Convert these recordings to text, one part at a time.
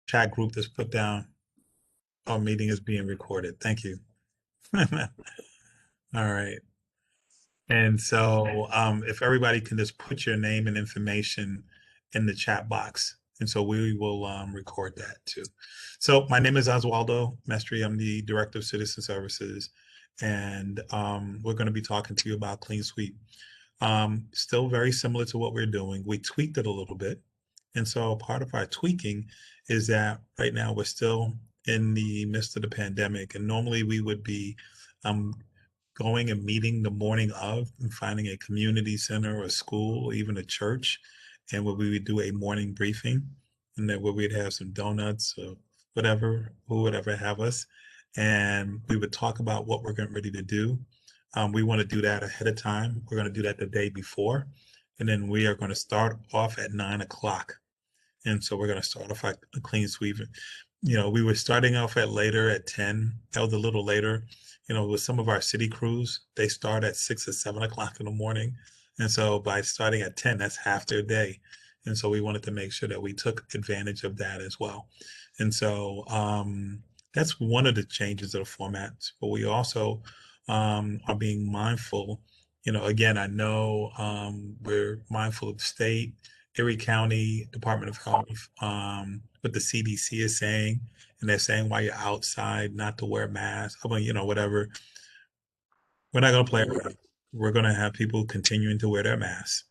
chat group that's put down, our meeting is being recorded. Thank you. All right. And so if everybody can just put your name and information in the chat box. And so we will record that too. So my name is Oswaldo Mestri. I'm the Director of Citizen Services. And we're going to be talking to you about Clean Sweep. Still very similar to what we're doing. We tweaked it a little bit. And so part of our tweaking is that right now we're still in the midst of the pandemic. And normally we would be um, going and meeting the morning of and finding a community center or a school or even a church, and where we would do a morning briefing, and that where we'd have some donuts or whatever, who would ever have us, and we would talk about what we're getting ready to do. We want to do that ahead of time. We're going to do that the day before, and then we are going to start off at 9 o'clock. And so we're going to start off at a clean sweep. We were starting off at later at 10. That was a little later. With some of our city crews, they start at 6 or 7 o'clock in the morning. And so by starting at 10, that's half their day. And so we wanted to make sure that we took advantage of that as well. And so that's one of the changes of the formats. But we also are being mindful. Again, I know we're mindful of the state, Erie County Department of Health, what the CDC is saying, and they're saying while you're outside not to wear masks. I mean, whatever. We're not going to play around. We're going to have people continuing to wear their masks,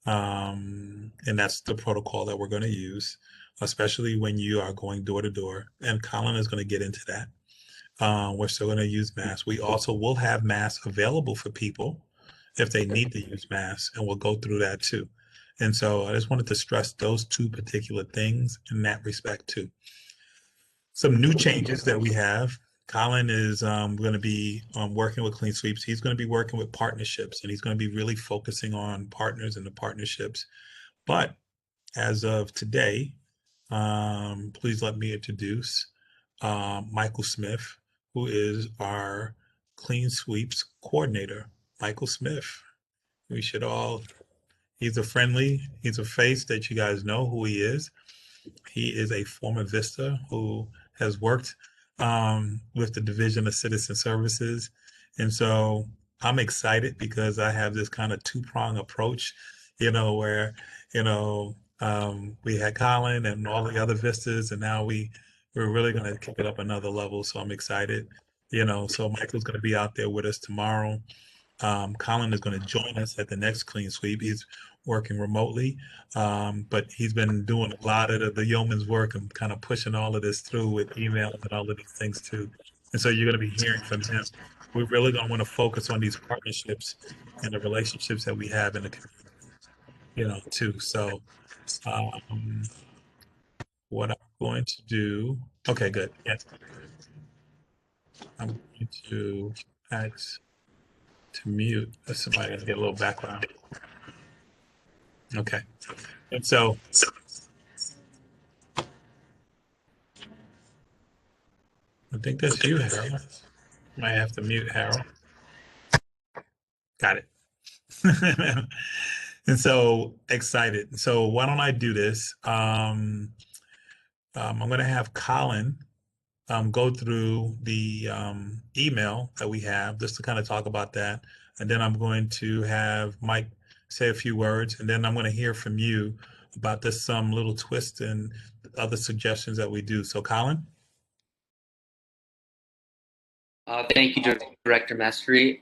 and that's the protocol that we're going to use, especially when you are going door to door. And Colin is going to get into that. We're still going to use masks. We also will have masks available for people if they need to use masks, and we'll go through that too. And so I just wanted to stress those two particular things in that respect too. Some new changes that we have. Colin is going to be working with Clean Sweeps. He's going to be working with partnerships, and he's going to be really focusing on partners and the partnerships. But as of today, please let me introduce Michael Smith, who is our Clean Sweeps coordinator. Michael Smith. We should all, he's a face that you guys know who he is. He is a former Vista who has worked with the Division of Citizen Services. And so I'm excited because I have this kind of two-prong approach, where, we had Colin and all the other Vistas, and now we're really going to kick it up another level. So I'm excited, so Michael's going to be out there with us tomorrow. Colin is going to join us at the next Clean Sweep. He's working remotely, but he's been doing a lot of the yeoman's work and kind of pushing all of this through with emails and all of these things too. And so you're going to be hearing from him. We're really going to want to focus on these partnerships and the relationships that we have in the community, too. So what I'm going to do, okay, good. Yes. I'm going to ask to mute. Somebody to get a little background. Okay. And so I think that's you, Harold. Might have to mute Harold. Got it. And so excited. So why don't I do this? I'm going to have Colin go through the email that we have just to kind of talk about that. And then I'm going to have Mike say a few words, and then I'm going to hear from you about this some little twist and other suggestions that we do. So Colin? Thank you, Director Mestri.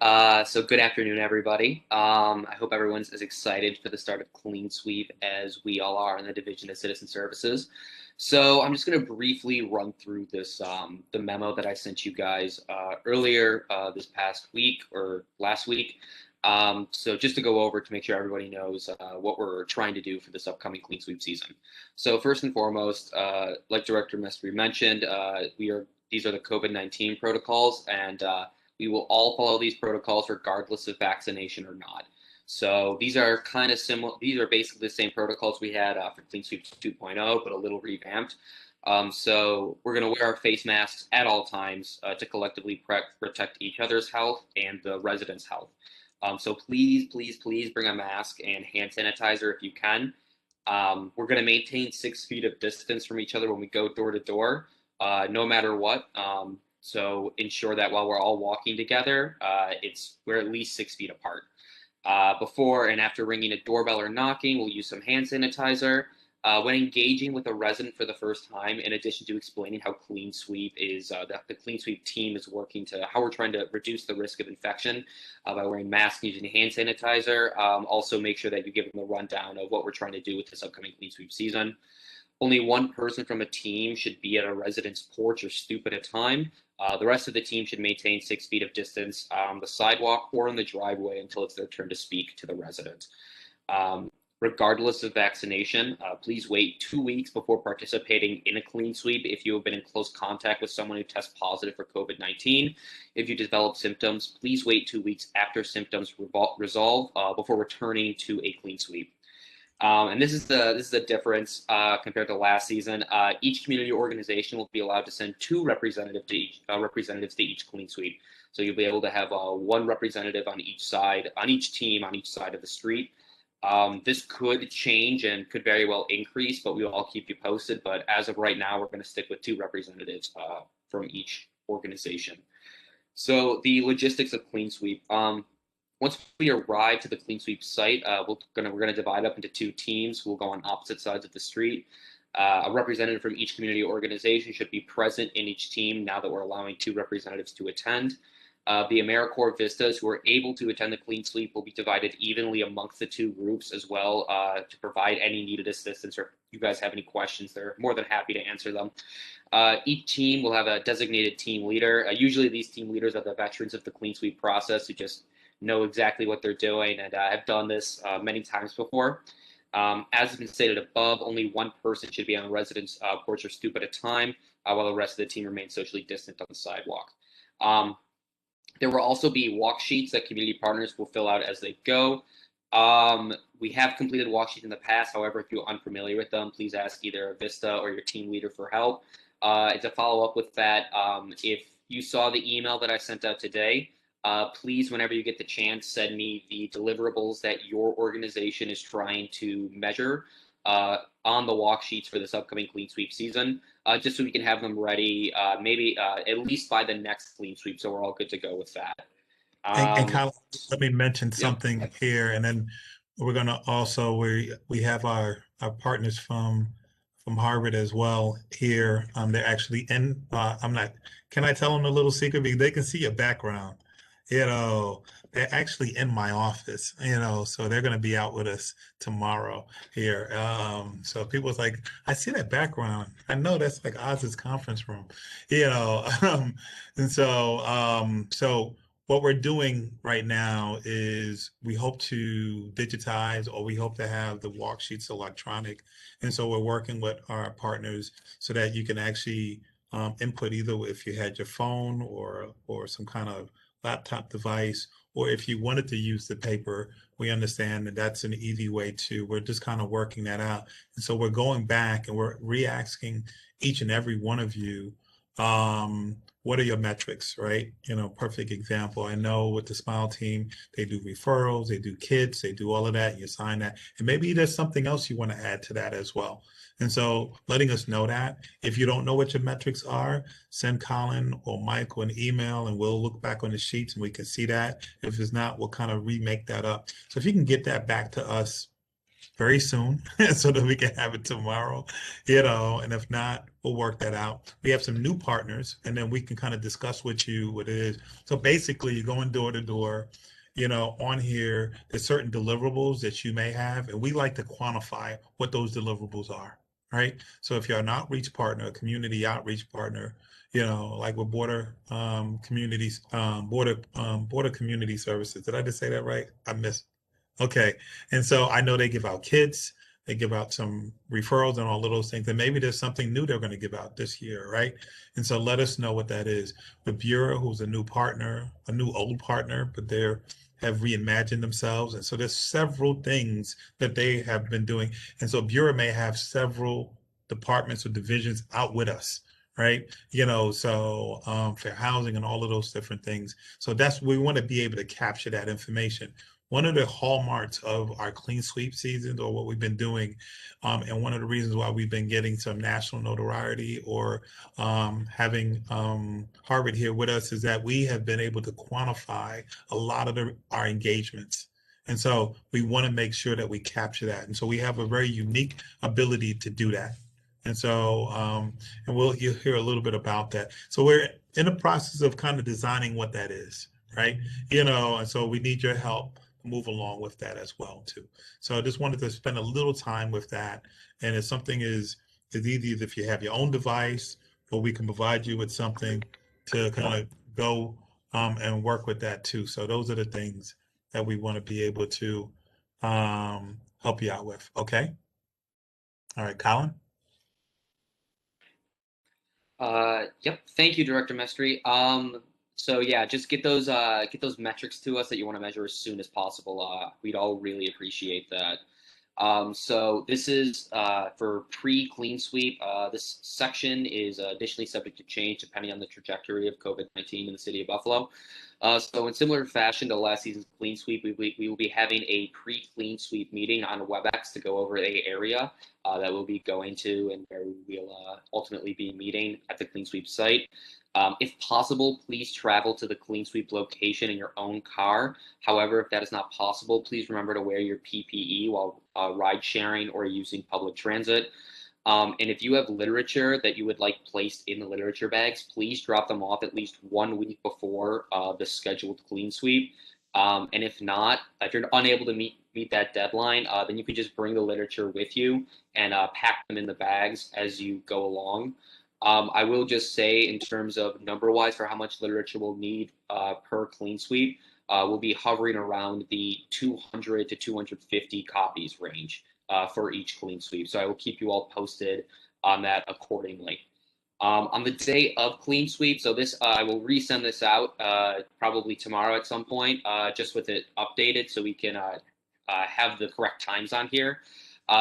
So good afternoon, everybody. I hope everyone's as excited for the start of Clean Sweep as we all are in the Division of Citizen Services. So I'm just going to briefly run through this, the memo that I sent you guys earlier this past week or last week. So just to go over to make sure everybody knows what we're trying to do for this upcoming Clean Sweep season. So first and foremost, like Director Mestri mentioned, these are the COVID-19 protocols, and we will all follow these protocols regardless of vaccination or not. So these are kind of similar. These are basically the same protocols we had for Clean Sweep 2.0, but a little revamped. So we're going to wear our face masks at all times to collectively protect each other's health and the residents' health. So please, please, please bring a mask and hand sanitizer if you can. We're going to maintain 6 feet of distance from each other when we go door to door, no matter what. So ensure that while we're all walking together, we're at least 6 feet apart. Before and after ringing a doorbell or knocking, we'll use some hand sanitizer. When engaging with a resident for the first time, in addition to explaining how Clean Sweep is, the Clean Sweep team is working to how we're trying to reduce the risk of infection by wearing masks and using hand sanitizer. Also, make sure that you give them a rundown of what we're trying to do with this upcoming Clean Sweep season. Only one person from a team should be at a resident's porch or stoop at a time. The rest of the team should maintain 6 feet of distance on the sidewalk or in the driveway until it's their turn to speak to the resident. Regardless of vaccination, please wait 2 weeks before participating in a clean sweep if you have been in close contact with someone who tests positive for COVID-19. If you develop symptoms, please wait 2 weeks after symptoms resolve before returning to a clean sweep. And this is the difference compared to last season. Each community organization will be allowed to send 2 representatives to each clean sweep. So you'll be able to have one representative on each side, on each team, on each side of the street. This could change and could very well increase, but we will all keep you posted. But as of right now, we're going to stick with 2 representatives from each organization. So the logistics of Clean Sweep. Once we arrive to the Clean Sweep site, we're gonna divide up into 2 teams who will go on opposite sides of the street. A representative from each community organization should be present in each team now that we're allowing 2 representatives to attend. The AmeriCorps Vistas who are able to attend the Clean Sweep will be divided evenly amongst the 2 groups as well to provide any needed assistance, or if you guys have any questions, they're more than happy to answer them. Each team will have a designated team leader. Usually these team leaders are the veterans of the Clean Sweep process who just know exactly what they're doing, and I've done this many times before. As has been stated above, only one person should be on a resident's porch or stoop at a time, while the rest of the team remains socially distant on the sidewalk. There will also be walk sheets that community partners will fill out as they go. We have completed walk sheets in the past. However, if you're unfamiliar with them, please ask either a Vista or your team leader for help. To follow up with that, if you saw the email that I sent out today, please, whenever you get the chance, send me the deliverables that your organization is trying to measure on the walk sheets for this upcoming Clean Sweep season, just so we can have them ready maybe at least by the next Clean Sweep, so we're all good to go with that. And Kyle, let me mention Yep. something here, and then we're gonna also, we have our partners from Harvard as well here. They're actually in, can I tell them a little secret? Because they can see your background. They're actually in my office, so they're going to be out with us tomorrow here. So people's like, I see that background. I know that's like Oz's conference room, and so what we're doing right now is we hope to digitize, or we hope to have the walk sheets electronic. And so we're working with our partners so that you can actually input either if you had your phone or some kind of laptop device, or if you wanted to use the paper. We understand that that's an easy way too. We're just kind of working that out. And so we're going back and we're re-asking each and every one of you, what are your metrics, right? Perfect example. I know with the Smile team, they do referrals, they do kits, they do all of that. You sign that. And maybe there's something else you want to add to that as well. And so letting us know that. If you don't know what your metrics are, send Colin or Mike an email and we'll look back on the sheets and we can see that. If it's not, we'll kind of remake that up. So if you can get that back to us very soon so that we can have it tomorrow, and if not, we'll work that out. We have some new partners and then we can kind of discuss with you what it is. So basically you're going door to door, on here, there's certain deliverables that you may have, and we like to quantify what those deliverables are, right? So if you're an outreach partner, a community outreach partner, like with Border Communities, Border Community Services. Did I just say that right? I missed. Okay. And so I know they give out kits, they give out some referrals and all of those things. And maybe there's something new they're going to give out this year, right? And so let us know what that is. With Bureau, who's a new partner, a new old partner, but they have reimagined themselves. And so there's several things that they have been doing. And so Bureau may have several departments or divisions out with us, right? Fair housing and all of those different things. So we want to be able to capture that information. one of the hallmarks of our clean sweep seasons, or what we've been doing, and one of the reasons why we've been getting some national notoriety, or having Harvard here with us, is that we have been able to quantify a lot of our engagements. And so we want to make sure that we capture that. And so we have a very unique ability to do that. And so, and you'll hear a little bit about that. So we're in the process of kind of designing what that is, right? And so we need your help to move along with that as well too. So I just wanted to spend a little time with that. And if something is easy, if you have your own device, or we can provide you with something to kind of go and work with that too. So those are the things that we want to be able to help you out with. Okay. All right, Colin. Yep. Thank you, Director Mestry. So yeah, just get those metrics to us that you want to measure as soon as possible. We'd all really appreciate that. So this is for pre-clean sweep. This section is additionally subject to change depending on the trajectory of COVID-19 in the city of Buffalo. So in similar fashion to last season's clean sweep, we will be having a pre-clean sweep meeting on WebEx to go over the area that we'll be going to and where we will ultimately be meeting at the clean sweep site. If possible, please travel to the clean sweep location in your own car. However, if that is not possible, please remember to wear your PPE while ride sharing or using public transit. And if you have literature that you would like placed in the literature bags, please drop them off at least 1 week before the scheduled clean sweep. And if not, if you're unable to meet that deadline, then you can just bring the literature with you and pack them in the bags as you go along. I will just say, in terms of number-wise for how much literature we'll need per clean sweep, we'll be hovering around the 200 to 250 copies range for each clean sweep. So I will keep you all posted on that accordingly. On the day of clean sweep, so this I will resend this out probably tomorrow at some point, just with it updated so we can have the correct times on here.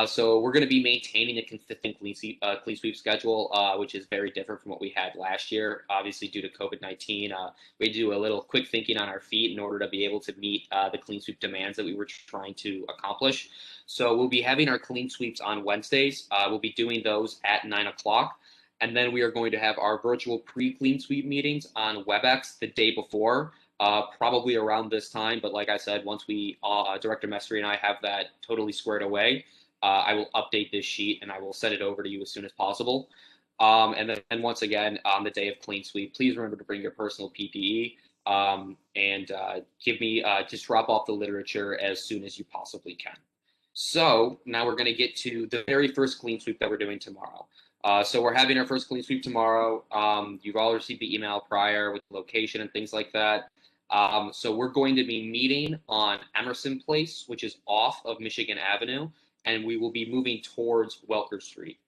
So we're going to be maintaining a consistent clean sweep schedule, which is very different from what we had last year. Obviously, due to COVID-19, we do a little quick thinking on our feet in order to be able to meet the clean sweep demands that we were trying to accomplish. So we'll be having our clean sweeps on Wednesdays. We'll be doing those at 9 o'clock. And then we are going to have our virtual pre-clean sweep meetings on WebEx the day before. Probably around this time, but like I said, once Director Mestry and I have that totally squared away, I will update this sheet and I will send it over to you as soon as possible. And then once again, on the day of clean sweep, please remember to bring your personal PPE and just drop off the literature as soon as you possibly can. So now we're going to get to the very first clean sweep that we're doing tomorrow. So we're having our first clean sweep tomorrow. You've all received the email prior with the location and things like that. So we're going to be meeting on Emerson Place, which is off of Michigan Avenue, and we will be moving towards Welker Street.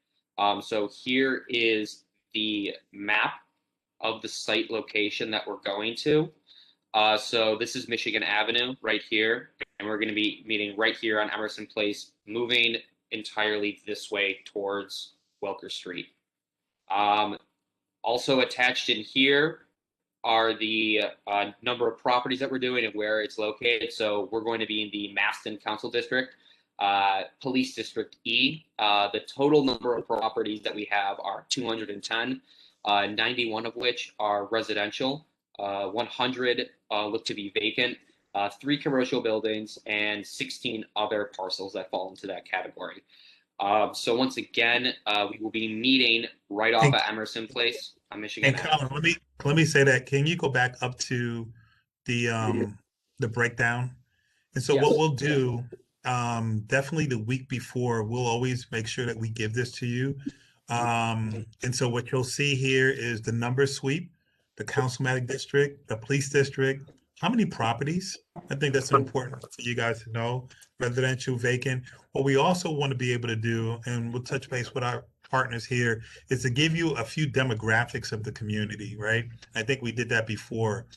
So here is the map of the site location that we're going to. So this is Michigan Avenue right here, and we're going to be meeting right here on Emerson Place, moving entirely this way towards Welker Street. Also attached in here are the number of properties that we're doing and where it's located. So we're going to be in the Maston Council District, Police District E. The total number of properties that we have are 210, 91 of which are residential, 100 look to be vacant, 3 commercial buildings, and 16 other parcels that fall into that category. So once again, we will be meeting right off at Emerson Place on Michigan Colin, Avenue. let me say that. Can you go back up to the breakdown? And so Yes. what we'll do, definitely the week before, we'll always make sure that we give this to you. And so what you'll see here is the number sweep, the councilmatic district, the police district, how many properties. I think that's important for you guys to know, residential, vacant. What we also want to be able to do, and we'll touch base with our partners here, is to give you a few demographics of the community, right? I think we did that before,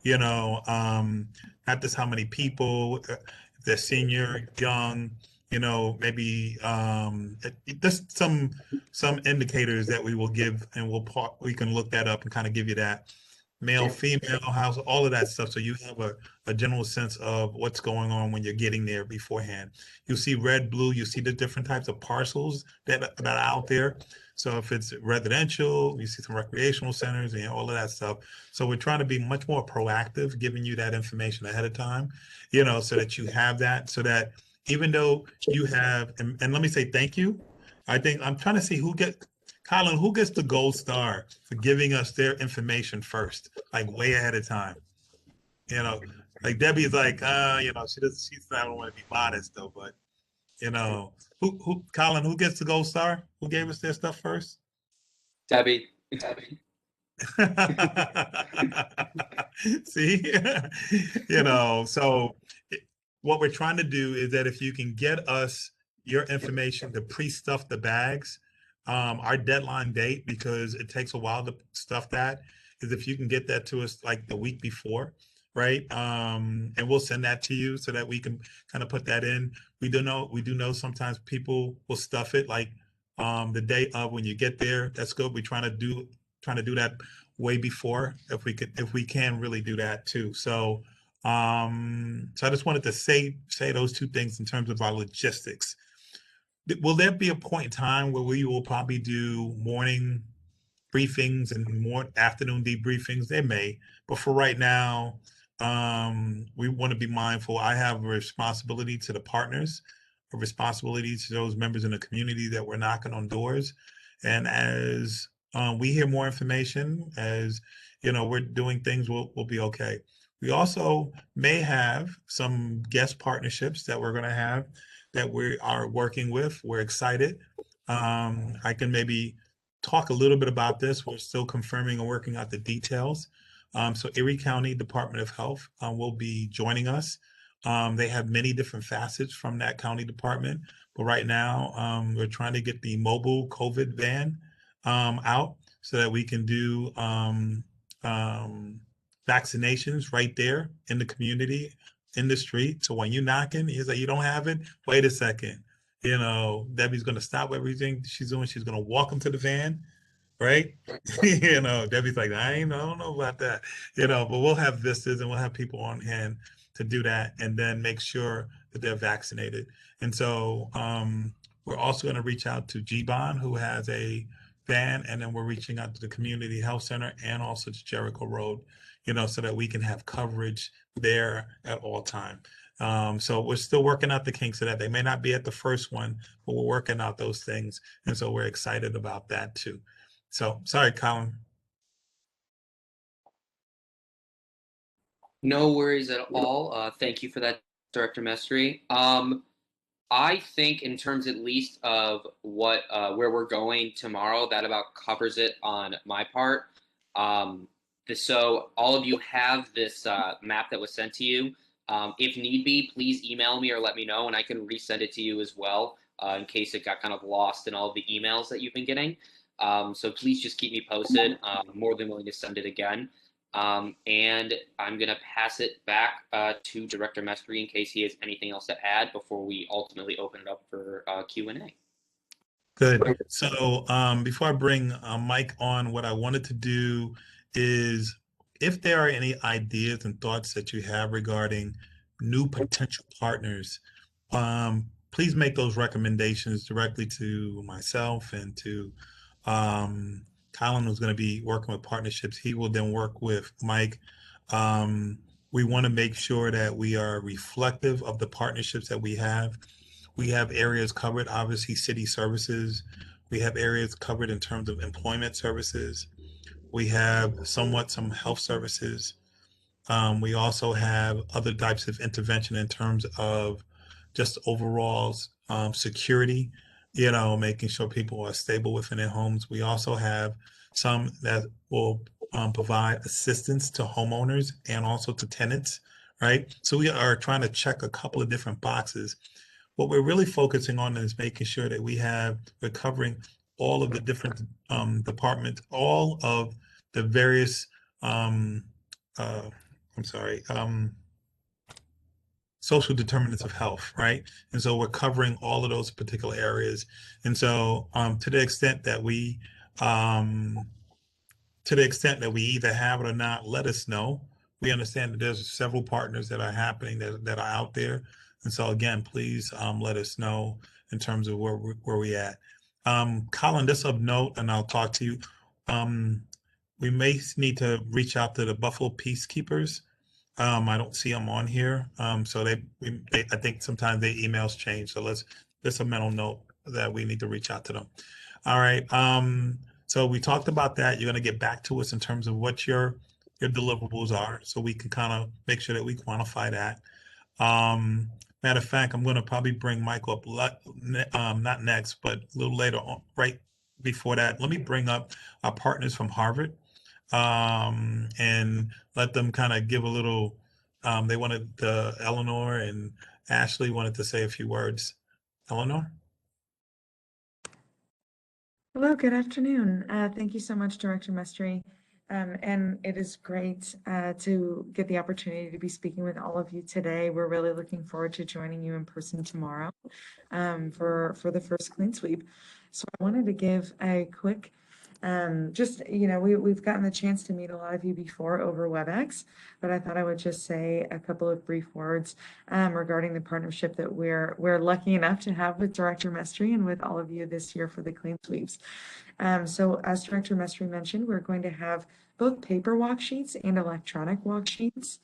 not just how many people, if they're senior, young, maybe just some indicators that we will give, and we can look that up and kind of give you that. male, female, house, all of that stuff. So you have a general sense of what's going on when you're getting there beforehand. You see red, blue, you see the different types of parcels that are out there. So if it's residential, you see some recreational centers and all of that stuff. So we're trying to be much more proactive, giving you that information ahead of time, so that you have that, so that even though you have, and let me say thank you. I think I'm trying to see Colin, who gets the gold star for giving us their information first, like way ahead of time? You know, like Debbie's like, she's not want to be modest though, but Colin, who gets the gold star? Who gave us their stuff first? Debbie. See, so what we're trying to do is that if you can get us your information to pre-stuff the bags, our deadline date, because it takes a while to stuff that, is if you can get that to us like the week before, right? And we'll send that to you so that we can kind of put that in. We do know sometimes people will stuff it like the day of when you get there. That's good. We're trying to do that way before if we can really do that too. So I just wanted to say those two things in terms of our logistics. Will there be a point in time where we will probably do morning briefings and more afternoon debriefings? There may, but for right now, we want to be mindful. I have a responsibility to the partners, a responsibility to those members in the community that we're knocking on doors. And as we hear more information, as we're doing things, we'll be okay. We also may have some guest partnerships that we're going to have that we are working with. We're excited. I can maybe talk a little bit about this. We're still confirming and working out the details. So Erie County Department of Health will be joining us. They have many different facets from that county department, but right now we're trying to get the mobile COVID van out so that we can do vaccinations right there in the community, in the street. So when you're knocking, he's like, you don't have it? Wait a second. Debbie's going to stop everything she's doing. She's going to walk them to the van, right? Debbie's like, I don't know about that, but we'll have vistas and we'll have people on hand to do that and then make sure that they're vaccinated. And so we're also going to reach out to GBON, who has a van, and then we're reaching out to the community health center and also to Jericho Road, so that we can have coverage there at all time. So we're still working out the kinks of that. They may not be at the first one, but we're working out those things. And so we're excited about that too. So sorry, Colin. No worries at all. Thank you for that, Director Mestry. I think in terms at least of what where we're going tomorrow, that about covers it on my part. So all of you have this map that was sent to you. If need be, please email me or let me know, and I can resend it to you as well in case it got kind of lost in all of the emails that you've been getting. So please just keep me posted. I'm more than willing to send it again. And I'm going to pass it back to Director Mestry in case he has anything else to add before we ultimately open it up for Q&A. Good. So before I bring Mike on, what I wanted to do is, if there are any ideas and thoughts that you have regarding new potential partners, please make those recommendations directly to myself and to Colin, who's going to be working with partnerships. He will then work with Mike. We want to make sure that we are reflective of the partnerships that we have. We have areas covered, obviously, city services. We have areas covered in terms of employment services. We have somewhat some health services. We also have other types of intervention in terms of just overall security, making sure people are stable within their homes. We also have some that will provide assistance to homeowners and also to tenants, right? So we are trying to check a couple of different boxes. What we're really focusing on is making sure that we're covering all of the different departments, all of the various, social determinants of health, right? And so we're covering all of those particular areas. And so to the extent that we to the extent that we either have it or not, let us know. We understand that there's several partners that are happening that are out there. And so again, please let us know in terms of where we at. Colin, this of note, and I'll talk to you. We may need to reach out to the Buffalo Peacekeepers. I don't see them on here. So I think sometimes their emails change. So just a mental note that we need to reach out to them. All right. So we talked about that. You're going to get back to us in terms of what your deliverables are, so we can kind of make sure that we quantify that. Matter of fact, I'm going to probably bring Michael up, not next, but a little later on, right before that. Let me bring up our partners from Harvard, and let them kind of give a little. They wanted Eleanor and Ashley wanted to say a few words. Eleanor? Hello, good afternoon. Thank you so much, Director Mestry. And it is great to get the opportunity to be speaking with all of you today. We're really looking forward to joining you in person tomorrow for the first Clean Sweep. So I wanted to give a quick, we've gotten the chance to meet a lot of you before over WebEx, but I thought I would just say a couple of brief words regarding the partnership that we're lucky enough to have with Director Mestry and with all of you this year for the Clean Sweeps. So as Director Mestry mentioned, we're going to have both paper walk sheets and electronic walk sheets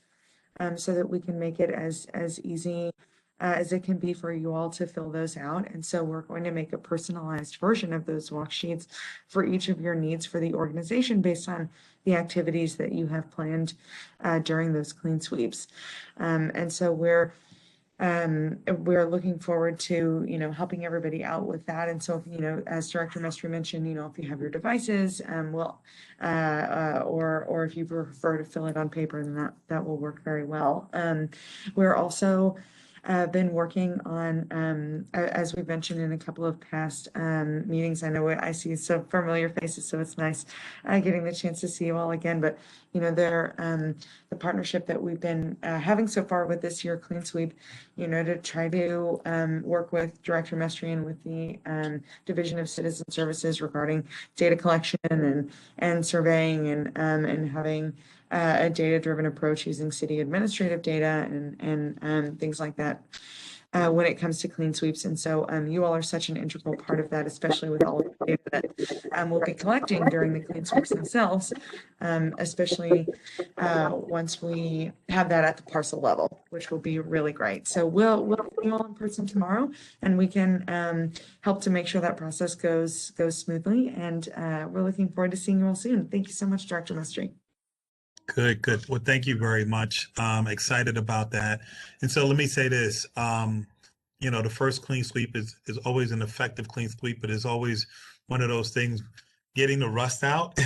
so that we can make it as easy as it can be for you all to fill those out. And so we're going to make a personalized version of those walk sheets for each of your needs for the organization based on the activities that you have planned during those clean sweeps. And so we're looking forward to, helping everybody out with that. And so, as Director Mestry mentioned, if you have your devices, or if you prefer to fill it on paper, then that will work very well. We're also been working on, as we've mentioned in a couple of past meetings. I know I see some familiar faces, so it's nice getting the chance to see you all again. But the partnership that we've been having so far with this year Clean Sweep, to try to work with Director Mestry and with the Division of Citizen Services regarding data collection and surveying and having a data-driven approach using city administrative data and things like that when it comes to clean sweeps. And so you all are such an integral part of that, especially with all of the data that we'll be collecting during the clean sweeps themselves, especially once we have that at the parcel level, which will be really great. So we'll see you all in person tomorrow, and we can help to make sure that process goes smoothly. And we're looking forward to seeing you all soon. Thank you so much, Director Mestry. Good. Well, thank you very much. Excited about that. And so let me say this, the first clean sweep is always an effective clean sweep, but it's always one of those things, getting the rust out,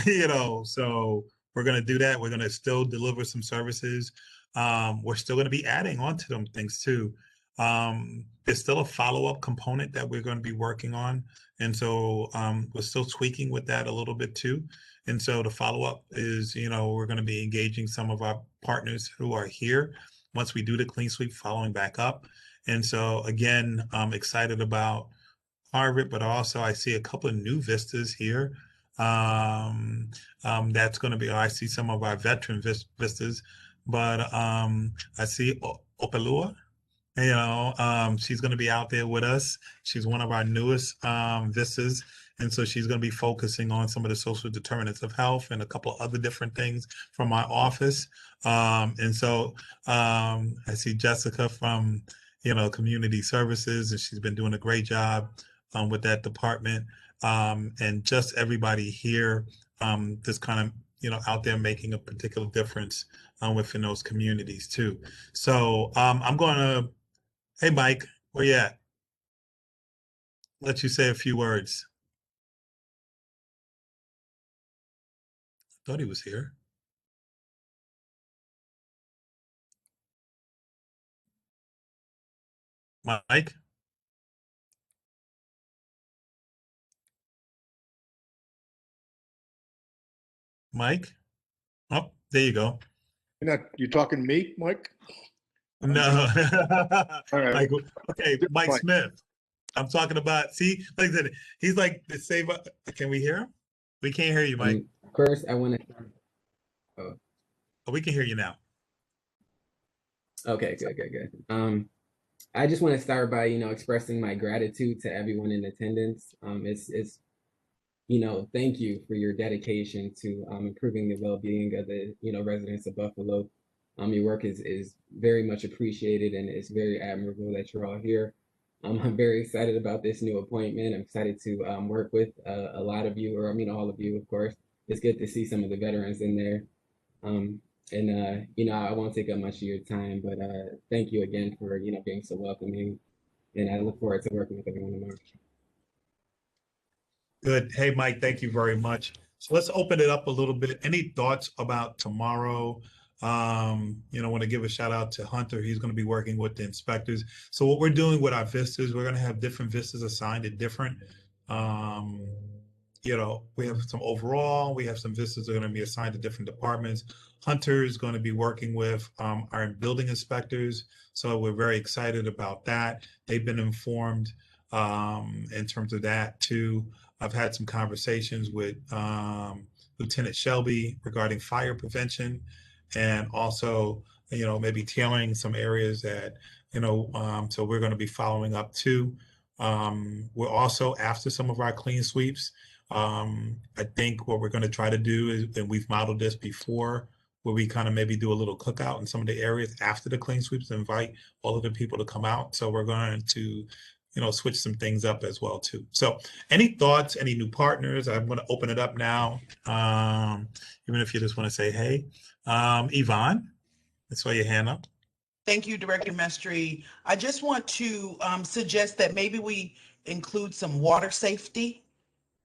so we're going to do that. We're going to still deliver some services. We're still going to be adding on to them things too. There's still a follow-up component that we're going to be working on. And so we're still tweaking with that a little bit too. And so the follow-up is, we're going to be engaging some of our partners who are here once we do the clean sweep, following back up. And so again, I'm excited about Harvard, but also I see a couple of new vistas here. That's going to be, I see some of our veteran vistas, but I see Opalua. She's going to be out there with us. She's one of our newest vistas. And so she's going to be focusing on some of the social determinants of health and a couple of other different things from my office. And so I see Jessica from, community services, and she's been doing a great job with that department. And just everybody here, just kind of, out there making a particular difference within those communities too. So I'm going to, hey, Mike, where you at? Let you say a few words. I thought he was here. Mike? Mike? Oh, there you go. You're talking to me, Mike? No. All right. Okay, Mike Smith. I'm talking about, see, like I said, he's like the save. Can we hear him? We can't hear you, Mike. First, I want to. Oh, we can hear you now. Okay, good. I just want to start by, expressing my gratitude to everyone in attendance. It's thank you for your dedication to improving the well-being of the, residents of Buffalo. Your work is very much appreciated, and it's very admirable that you're all here. I'm very excited about this new appointment. I'm excited to work with a lot of you, or all of you, of course. It's good to see some of the veterans in there. I won't take up much of your time, but thank you again for, being so welcoming. And I look forward to working with everyone tomorrow. Good. Hey, Mike, thank you very much. So let's open it up a little bit. Any thoughts about tomorrow? Want to give a shout out to Hunter. He's going to be working with the inspectors. So what we're doing with our vistas, we're going to have different vistas assigned to different, we have some overall, we have some vistas that are going to be assigned to different departments. Hunter is going to be working with our building inspectors. So we're very excited about that. They've been informed in terms of that too. I've had some conversations with Lieutenant Shelby regarding fire prevention, and also, maybe tailoring some areas that, so we're going to be following up too. We're also after some of our clean sweeps. I think what we're going to try to do is, and we've modeled this before, where we kind of maybe do a little cookout in some of the areas after the clean sweeps, invite all of the people to come out. So we're going to, switch some things up as well too. So any thoughts, any new partners? I'm going to open it up now. Even if you just want to say, hey, Yvonne, I saw your hand up. Thank you, Director Mestre. I just want to suggest that maybe we include some water safety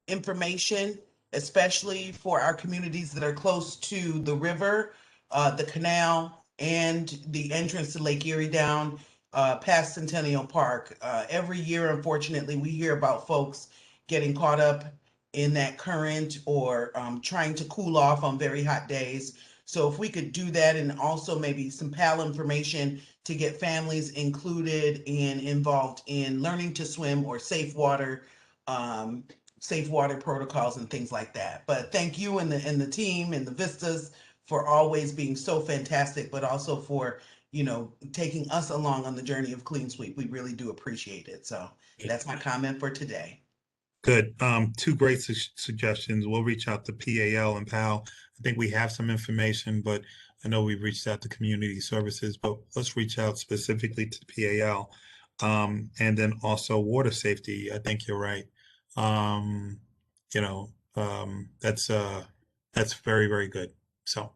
information, especially for our communities that are close to the river, the canal, and the entrance to Lake Erie down past Centennial Park. Every year, unfortunately, we hear about folks getting caught up in that current or trying to cool off on very hot days. So if we could do that, and also maybe some PAL information to get families included and involved in learning to swim or safe water protocols and things like that. But thank you and the team and the Vistas for always being so fantastic, but also for, taking us along on the journey of Clean Sweep. We really do appreciate it. So that's my comment for today. Good. Two great suggestions. We'll reach out to PAL and PAL. I think we have some information, but I know we've reached out to community services, but let's reach out specifically to PAL. And then also water safety. I think you're right. That's very, very good. So,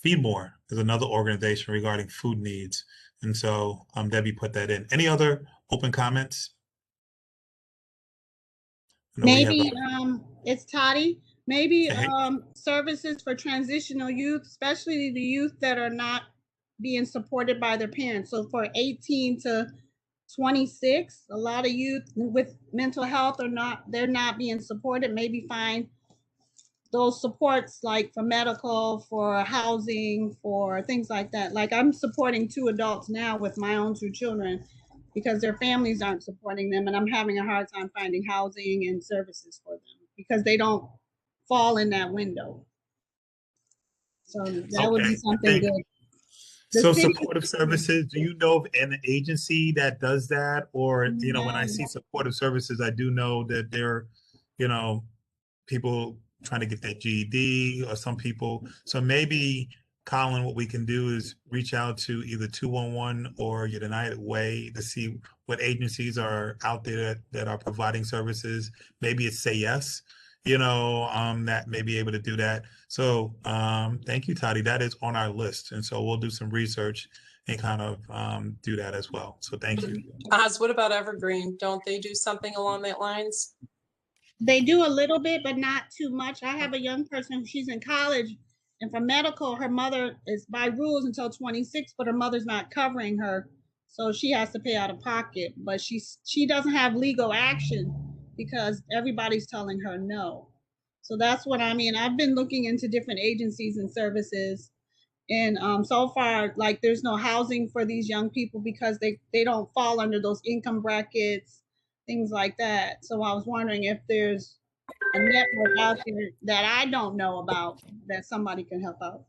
Feed More is another organization regarding food needs. And so, Debbie put that in. Any other open comments? Maybe it's Toddy. Maybe Hey. Services for transitional youth, especially the youth that are not being supported by their parents. So for 18 to 26, a lot of youth with mental health they're not being supported. Maybe find those supports like for medical, for housing, for things like that. Like I'm supporting 2 adults now with my own 2 children because their families aren't supporting them, and I'm having a hard time finding housing and services for them because they don't fall in that window. So that would be something good. So supportive services, do you know of an agency that does that? Or, when I see supportive services, I do know that there are, people trying to get that GED or some people. So maybe, Colin, what we can do is reach out to either 211 or United Way to see what agencies are out there that are providing services. Maybe it's Say Yes, that may be able to do that. So thank you, Toddy. That is on our list. And so we'll do some research and kind of do that as well. So thank you. Oz, what about Evergreen? Don't they do something along that lines? They do a little bit, but not too much. I have a young person, she's in college, and for medical, her mother is by rules until 26, but her mother's not covering her. So she has to pay out of pocket, but she doesn't have legal action because everybody's telling her no. So that's what I mean. I've been looking into different agencies and services, and so far, like there's no housing for these young people because they don't fall under those income brackets, things like that. So I was wondering if there's a network out there that I don't know about that somebody can help out.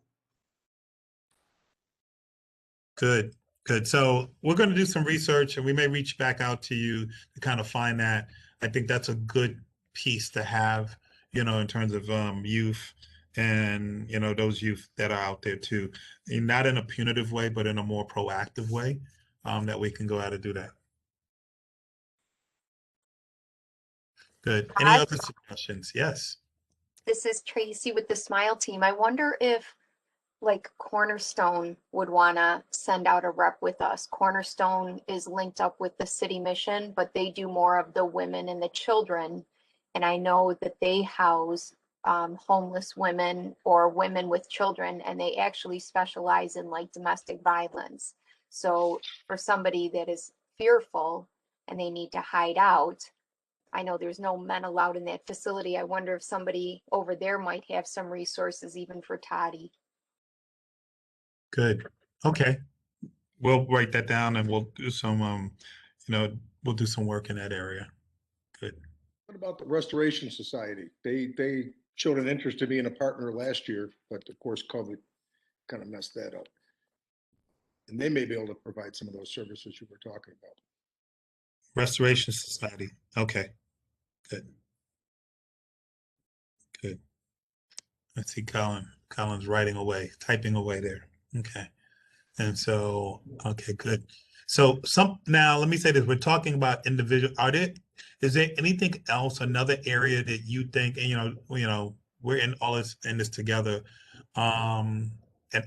Good, good. So we're going to do some research and we may reach back out to you to kind of find that. I think that's a good piece to have, you know, in terms of youth and, you know, those youth that are out there too. And not in a punitive way, but in a more proactive way that we can go out and do that. Good. Any other suggestions? Yes. This is Tracy with the Smile Team. I wonder if like Cornerstone would want to send out a rep with us. Cornerstone is linked up with the city mission, but they do more of the women and the children. And I know that they house homeless women or women with children, and they actually specialize in like domestic violence. So for somebody that is fearful and they need to hide out, I know there's no men allowed in that facility. I wonder if somebody over there might have some resources even for Toddy. Good. Okay. We'll write that down and we'll do some, you know, we'll do some work in that area. Good. What about the Restoration Society? They showed an interest in being a partner last year, but of course COVID kind of messed that up. And they may be able to provide some of those services you were talking about. Restoration Society. Okay. Good. Good. Let's see, Colin's writing away, typing away there. Okay. And so, okay, good. So now let me say this, we're talking about individual, is there anything else, another area that you think, and you know, we're in all this in this together, an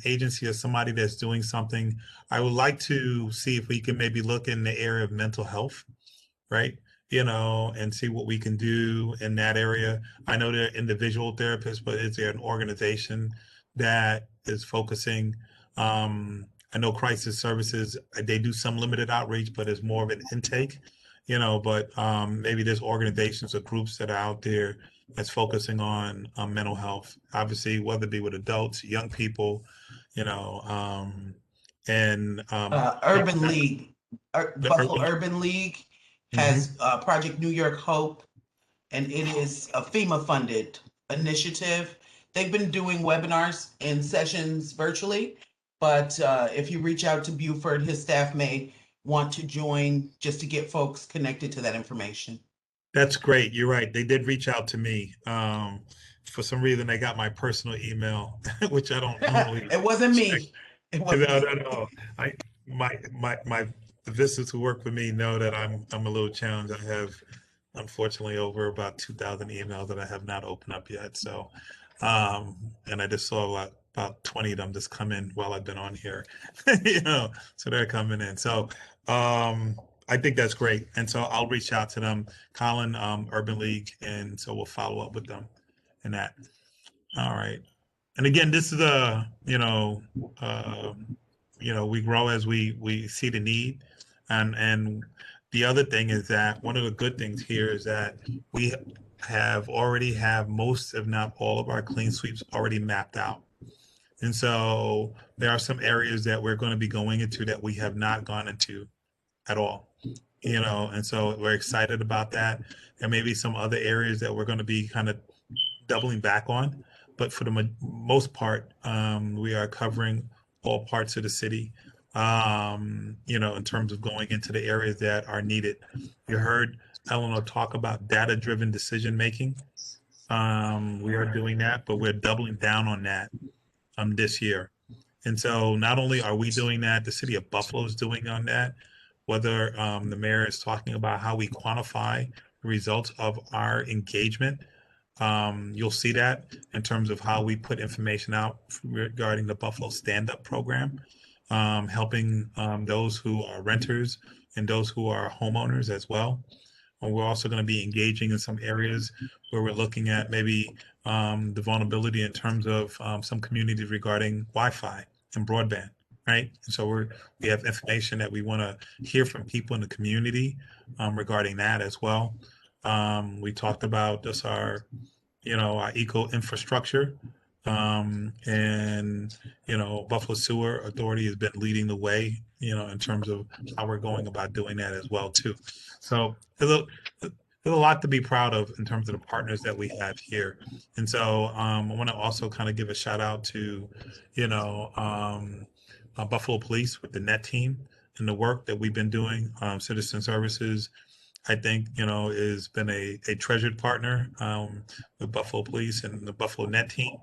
agency or somebody that's doing something. I would like to see if we can maybe look in the area of mental health, right? You know, and see what we can do in that area. I know they're individual therapists, but is there an organization that is focusing? I know Crisis Services, they do some limited outreach, but it's more of an intake, you know, but maybe there's organizations or groups that are out there that's focusing on mental health, obviously, whether it be with adults, young people, you know, and Urban League, Buffalo Urban League has Project New York Hope, and it is a FEMA funded initiative. They've been doing webinars and sessions virtually, but if you reach out to Buford, his staff may want to join just to get folks connected to that information. That's great. You're right. They did reach out to me. For some reason, they got my personal email, which I don't normally. It wasn't me. It wasn't no. My the visitors who work with me know that I'm a little challenged. I have, unfortunately, over about 2,000 emails that I have not opened up yet. So, and I just saw about 20 of them just come in while I've been on here, you know, so they're coming in. So, I think that's great. And so I'll reach out to them, Colin, Urban League, and so we'll follow up with them in that. All right. And again, this is you know, we grow as we see the need. And the other thing is that one of the good things here is that we already have most, if not all of our clean sweeps already mapped out. And so there are some areas that we're going to be going into that we have not gone into at all, you know, and so we're excited about that. There may be some other areas that we're going to be kind of doubling back on, but for the most part, we are covering all parts of the city, you know, in terms of going into the areas that are needed. You heard Eleanor talk about data-driven decision-making. We are doing that, but we're doubling down on that this year. And so not only are we doing that, the city of Buffalo is doing on that, whether the mayor is talking about how we quantify the results of our engagement. You'll see that in terms of how we put information out regarding the Buffalo Stand Up program, helping those who are renters and those who are homeowners as well. And we're also going to be engaging in some areas where we're looking at maybe the vulnerability in terms of some communities regarding Wi-Fi and broadband, right? And so we have information that we want to hear from people in the community regarding that as well. We talked about just our eco infrastructure, and Buffalo Sewer Authority has been leading the way, in terms of how we're going about doing that as well too. So there's a lot to be proud of in terms of the partners that we have here. And so I want to also kind of give a shout out to, Buffalo Police with the NET team and the work that we've been doing. Citizen Services, I think, has been a treasured partner with Buffalo Police and the Buffalo NET team.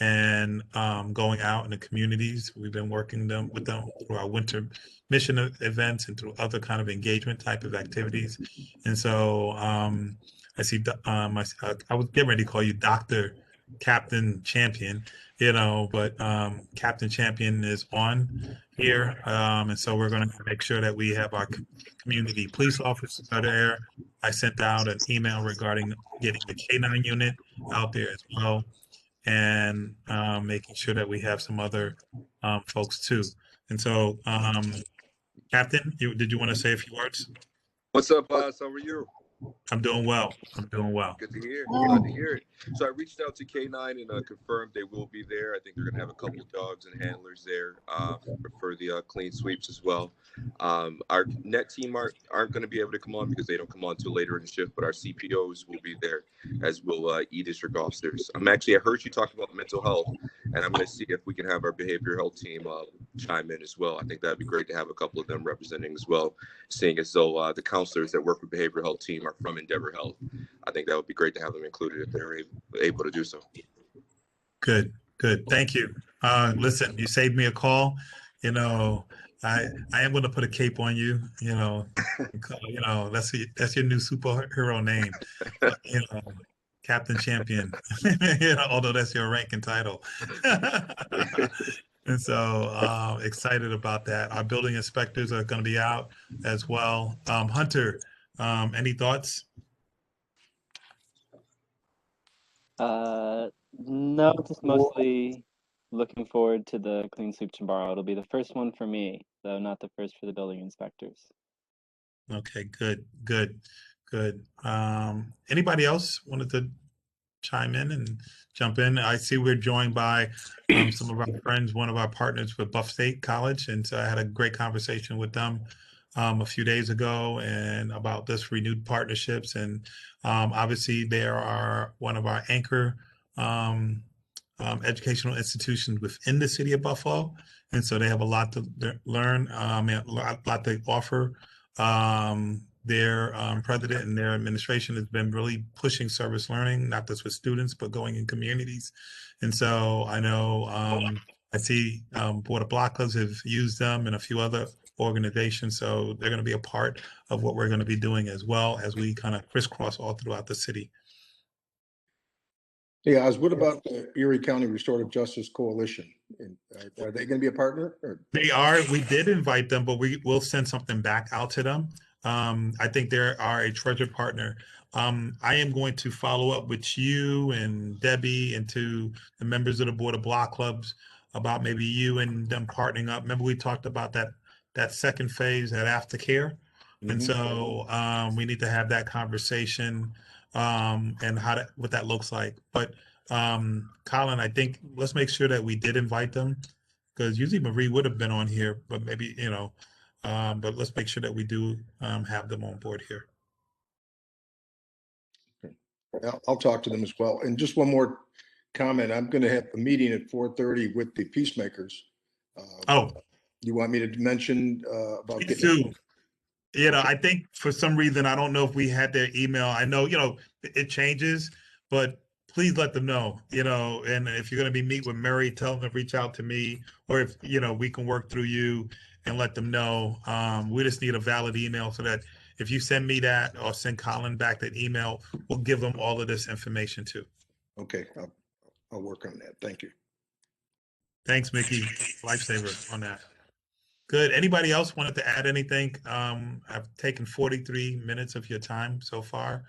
And going out in the communities, we've been working with them through our winter mission events and through other kind of engagement type of activities. And so I see, I was getting ready to call you Dr. Captain Champion, but Captain Champion is on here. And so we're going to make sure that we have our community police officers that are there. I sent out an email regarding getting the K9 unit out there as well, and making sure that we have some other folks too. And so, Captain, did you want to say a few words? What's up, boss? How are you? I'm doing well. Good to hear. Glad to hear it. So I reached out to K9 and confirmed they will be there. I think they're going to have a couple of dogs and handlers there for the clean sweeps as well. Our net team aren't going to be able to come on because they don't come on till later in the shift, but our CPOs will be there, as will e-district officers. I heard you talking about mental health, and I'm going to see if we can have our behavioral health team chime in as well. I think that'd be great to have a couple of them representing as well, seeing as though the counselors that work with behavioral health team are from Endeavor Health. I think that would be great to have them included if they're able to do so. Good. Thank you. Listen, you saved me a call. I am going to put a cape on you. That's your new superhero name. Captain Champion. Although that's your rank and title. And so excited about that. Our building inspectors are going to be out as well. Hunter, any thoughts? No, just mostly looking forward to the clean sweep tomorrow. It'll be the first one for me, though not the first for the building inspectors. Okay, good. Anybody else wanted to chime in and jump in? I see we're joined by some of our friends, one of our partners with Buff State College, and so I had a great conversation with them a few days ago and about this renewed partnerships. And obviously they are one of our anchor educational institutions within the city of Buffalo. And so they have a lot to learn, a lot to offer. Their president and their administration has been really pushing service learning, not just with students, but going in communities. And so I know I see Board of Block Clubs have used them and a few other organizations. So they're going to be a part of what we're going to be doing as well as we kind of crisscross all throughout the city. Yeah, Oz, what about the Erie County Restorative Justice Coalition? Are they going to be a partner? Or? They are. We did invite them, but we will send something back out to them. I think they are a treasured partner. I am going to follow up with you and Debbie and to the members of the Board of Block Clubs about maybe you and them partnering up. Remember we talked about that second phase, that aftercare. Mm-hmm. And so we need to have that conversation and what that looks like. But Colin, I think let's make sure that we did invite them, because usually Marie would have been on here, but maybe, but let's make sure that we do have them on board here. Okay. I'll talk to them as well. And just one more comment. I'm going to have a meeting at 4:30 with the Peacemakers. You want me to mention about getting? I think for some reason, I don't know if we had their email. I know, it changes, but please let them know, and if you're going to be meet with Mary, tell them to reach out to me, or if, we can work through you and let them know. We just need a valid email so that if you send me that or send Colin back that email, we'll give them all of this information too. Okay. I'll work on that. Thank you. Thanks, Mickey. Lifesaver on that. Good. Anybody else wanted to add anything? I've taken 43 minutes of your time so far.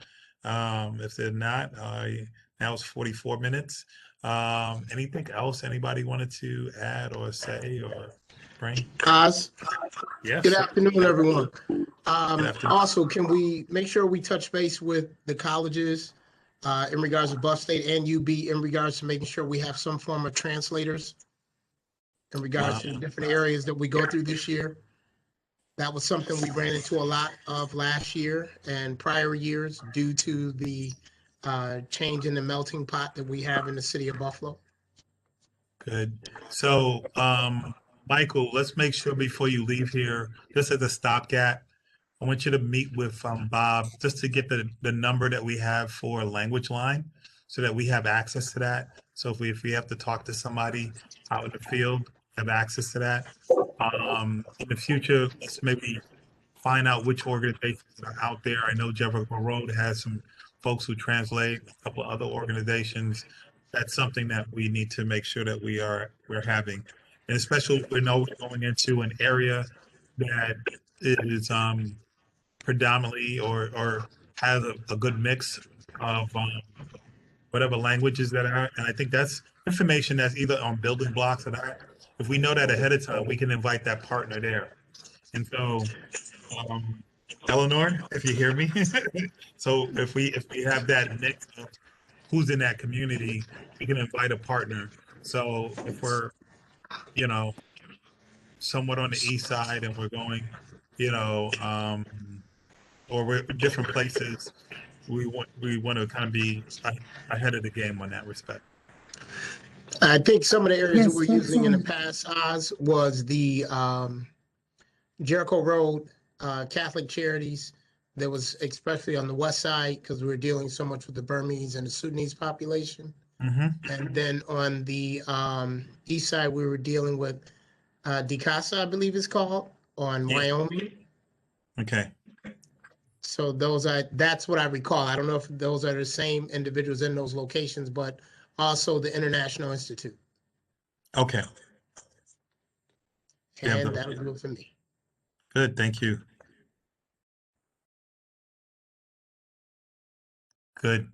If they're not, now it's 44 minutes. Anything else anybody wanted to add or say or bring? Oz? Yes. Good afternoon, everyone. Also, can we make sure we touch base with the colleges in regards to Buff State and UB in regards to making sure we have some form of translators in regards to the different areas that we go through this year? That was something we ran into a lot of last year and prior years due to the change in the melting pot that we have in the city of Buffalo. Good. So, Michael, let's make sure before you leave here, just as a stopgap, I want you to meet with Bob just to get the number that we have for language line so that we have access to that. So if we have to talk to somebody out in the field, have access to that. In the future, let's maybe find out which organizations are out there. I know Jericho Road has some folks who translate, a couple of other organizations. That's something that we need to make sure that we're having. And especially we know we're going into an area that is predominantly or has a good mix of whatever languages that are. And I think that's information that's either on building blocks or that. If we know that ahead of time, we can invite that partner there. And so, Eleanor, if you hear me, so if we have that mix of who's in that community, we can invite a partner. So if we're, you know, somewhat on the east side and we're going, you know, or we're in different places, we want to kind of be ahead of the game on that respect. I think some of the areas that Yes, we're using in the past, Oz, was the Jericho Road Catholic Charities. That was especially on the west side because we were dealing so much with the Burmese and the Sudanese population. And then on the east side, we were dealing with DiCasa, I believe it's called, on Wyoming. Okay. So that's what I recall. I don't know if those are the same individuals in those locations, but also the International Institute. Okay. And that'll do it for me. Good, thank you. Good.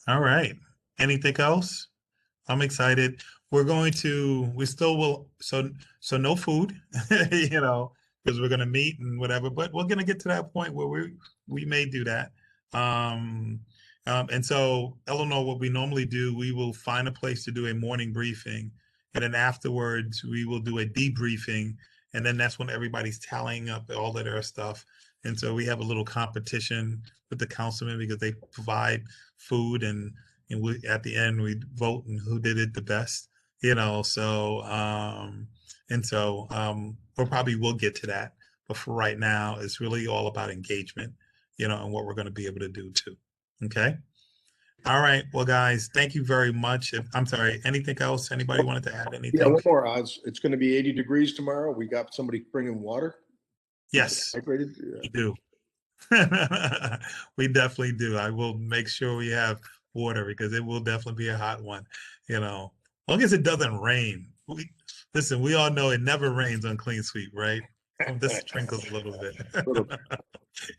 All right. Anything else? I'm excited. We still will, so no food, you know, because we're gonna meet and whatever, but we're gonna get to that point where we may do that. And so, Eleanor, what we normally do, we will find a place to do a morning briefing, and then afterwards we will do a debriefing, and then that's when everybody's tallying up all of their stuff. And so we have a little competition with the councilmen because they provide food, and we, at the end, we vote and who did it the best, you know. So we probably will get to that, but for right now, it's really all about engagement, you know, and what we're going to be able to do too. Okay. All right. Well, guys, thank you very much. I'm sorry. Anything else? Anybody wanted to add anything? Yeah, one more, Oz. It's going to be 80 degrees tomorrow. We got somebody bringing water. Yes, Hydrated? we do. We definitely do. I will make sure we have water because it will definitely be a hot one, you know, as long as it doesn't rain. Listen, we all know it never rains on Clean Sweep, right? This sprinkles a little bit.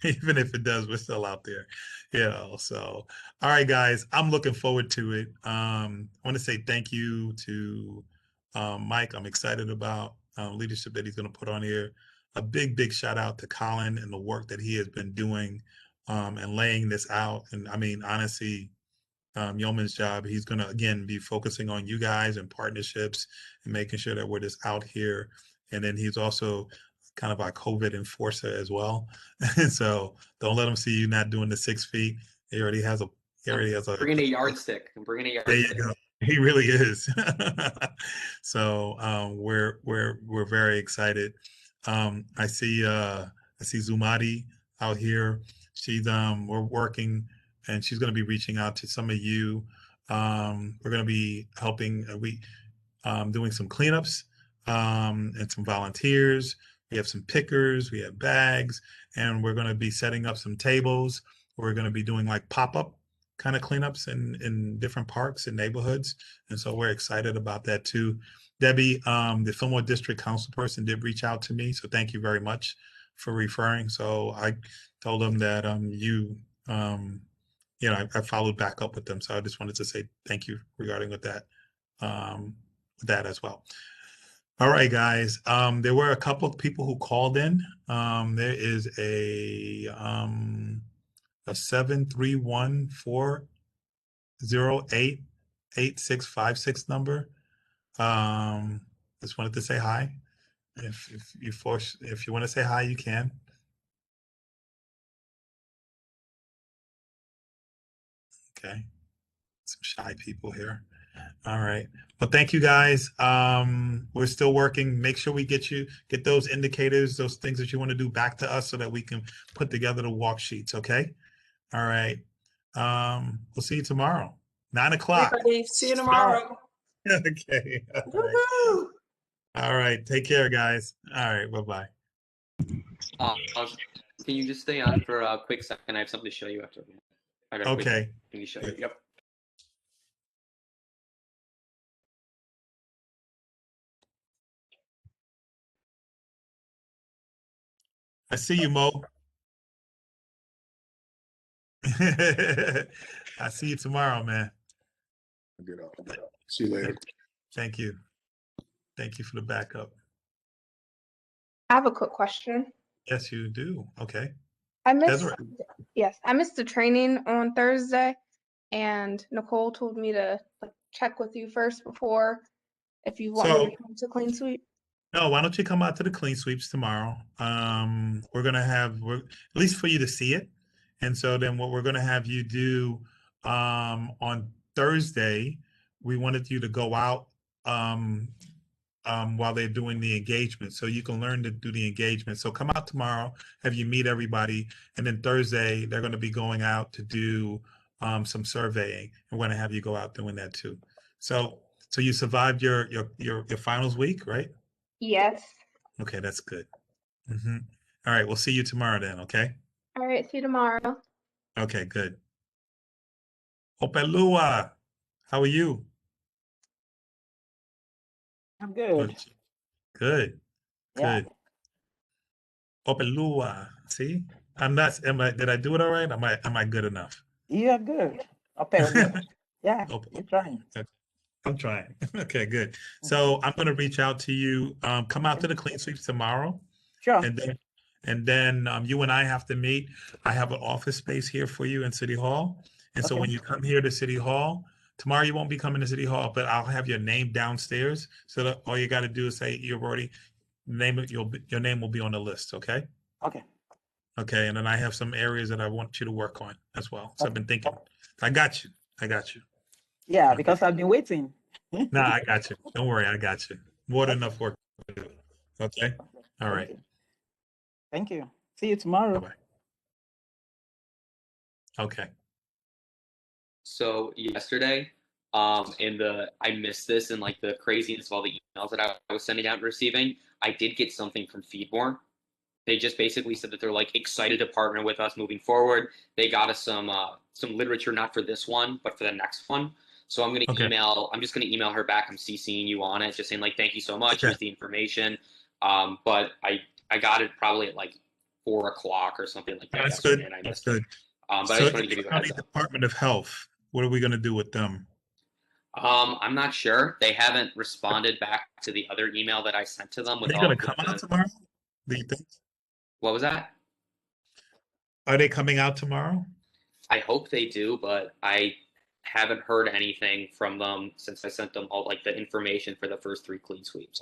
Even if it does, we're still out there, you know. So, all right, guys, I'm looking forward to it. I want to say thank you to Mike. I'm excited about leadership that he's going to put on here. A big shout out to Colin and the work that he has been doing and laying this out. And I mean, honestly, Yeoman's job, he's going to, again, be focusing on you guys and partnerships and making sure that we're just out here. And then he's also kind of our COVID enforcer as well. So don't let him see you not doing the 6 feet. He already has a bringing a yardstick. I'm bringing a there yardstick. you go. He really is. So we're very excited. I see Zumadi out here. She's we're working, and she's going to be reaching out to some of you. We're going to be helping doing some cleanups and some volunteers. We have some pickers, we have bags, and we're going to be setting up some tables. We're going to be doing like pop-up kind of cleanups in different parks and neighborhoods. And so we're excited about that too. Debbie, the Fillmore District Councilperson, did reach out to me. So thank you very much for referring. So I told them that you know, I followed back up with them. So I just wanted to say thank you regarding with that as well. All right, guys. There were a couple of people who called in. There is a 731-408-8656 number. Just wanted to say hi. If you want to say hi, you can. Okay. Some shy people here. All right. Well, thank you guys. We're still working. Make sure we get those indicators, those things that you want to do back to us so that we can put together the walk sheets. Okay. All right. We'll see you tomorrow. 9 o'clock. Everybody, see you tomorrow. Okay. All right. Woohoo! All right. Take care, guys. All right. Bye-bye. Can you just stay on for a quick second? I have something to show you after. I got a quick Okay. thing to show you. Yep. I see you, Mo. I see you tomorrow, man. Get off. See you later. Thank you. Thank you for the backup. I have a quick question. Yes, you do. Okay. I missed, Desiree. yes, I missed the training on Thursday, and Nicole told me to check with you first before if you want me to come to Clean Sweep. No, why don't you come out to the clean sweeps tomorrow? We're gonna have at least for you to see it. And so then what we're gonna have you do on Thursday, we wanted you to go out while they're doing the engagement. So you can learn to do the engagement. So come out tomorrow, have you meet everybody, and then Thursday they're gonna be going out to do some surveying. And we're gonna have you go out doing that too. So you survived your finals week, right? Yes. Okay, that's good. All right, we'll see you tomorrow then, okay? All right, see you tomorrow. Okay, good. Opelua, how are you? I'm good. Good. Yeah. Good. Opelua, see? Did I do it all right? Am I good enough? You are good. Okay. Yeah, you're trying. I'm trying. Okay, good. So I'm going to reach out to you. Come out to the clean sweeps tomorrow. Sure. And then you and I have to meet. I have an office space here for you in City Hall. And so when you come here to City Hall, tomorrow you won't be coming to City Hall, but I'll have your name downstairs. So that all you got to do is say you've already your name will be on the list. Okay. Okay. Okay. And then I have some areas that I want you to work on as well. So I've been thinking. I got you. Yeah, because I've been waiting. No, I got you. Don't worry, I got you. More than enough work to do. Okay? All right. Thank you. See you tomorrow. Bye-bye. Okay. So yesterday, I missed this and like the craziness of all the emails that I was sending out and receiving. I did get something from Feedmore. They just basically said that they're like excited to partner with us moving forward. They got us some literature, not for this one, but for the next one. So I'm going to I'm just going to email her back. I'm CCing you on it, just saying like, thank you so much. Here's the information. But I got it probably at like 4 o'clock or something like that. That's good. That's good. But So I just wanted to give you the Department of Health, what are we going to do with them? I'm not sure. They haven't responded back to the other email that I sent to them. Are they going to come out tomorrow? Do you think? What was that? Are they coming out tomorrow? I hope they do, but I haven't heard anything from them since I sent them all like the information for the first 3 clean sweeps.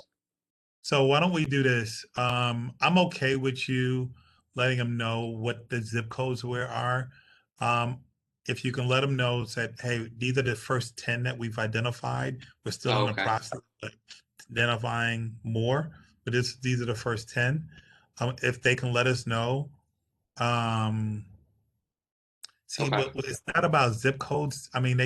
So why don't we do this? I'm okay with you letting them know what the zip codes are. If you can let them know that, hey, these are the first 10 that we've identified. We're still in the process of identifying more, but these are the first 10. If they can let us know. But it's not about zip codes. I mean,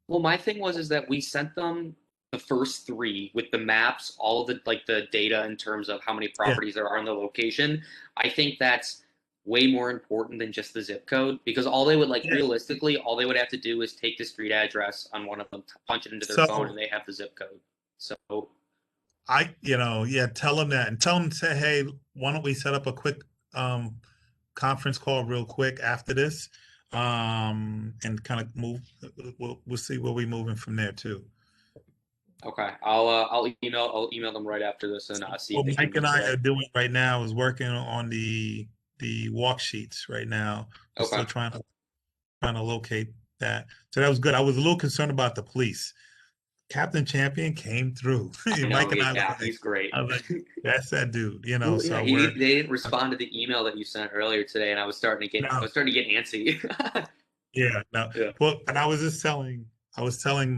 Well, my thing is that we sent them the first 3 with the maps, all of the data in terms of how many properties there are in the location. I think that's way more important than just the zip code, because all they would realistically, all they would have to do is take the street address on one of them, punch it into their phone, and they have the zip code. So tell them that, and tell them, say, hey, why don't we set up a quick conference call real quick after this, and kind of move. We'll see where we're moving from there too. Okay, I'll email them right after this and see. What if they Mike and I are doing right now is working on the walk sheets right now. We're still trying to locate that. So that was good. I was a little concerned about the police. Captain Champion came through. I know, Mike and I yeah, was like, he's great. I was like, that's that dude, you know. Well, So yeah, we're they didn't respond to the email that you sent earlier today, and I was starting to no, get antsy. yeah, no. Yeah. Well, and I was telling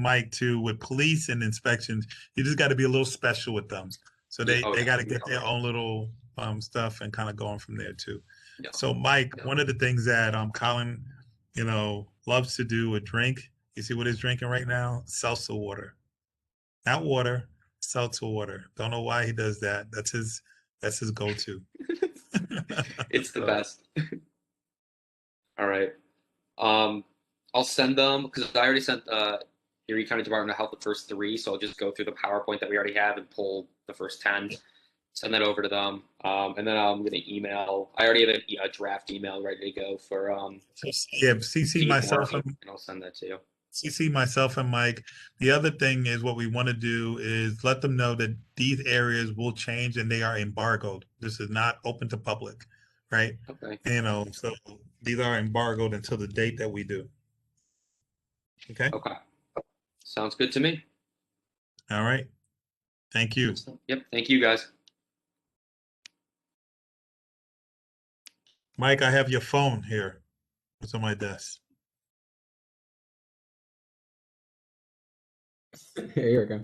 Mike too, with police and inspections, you just got to be a little special with them. So Yeah, they yeah, got to get their own little stuff and kind of going from there too. yeah. So Mike, one of the things that Colin, loves to do a drink. You see what he's drinking right now? Seltzer water. Not water, seltzer water. Don't know why he does that. That's his go-to. It's the So, best. All right. I'll send them because I already sent Erie County Department of Health the first 3, so I'll just go through the PowerPoint that we already have and pull the first 10, send that over to them, and then I'm gonna email. I already have a draft email ready to go for yeah, CC myself and I'll send that to you. CC myself and Mike. The other thing is what we want to do is let them know that these areas will change and they are embargoed. This is not open to public, right? Okay. So these are embargoed until the date that we do. Okay. Okay. Sounds good to me. All right. Thank you. Yep. Thank you, guys. Mike, I have your phone here. It's on my desk. Here we go.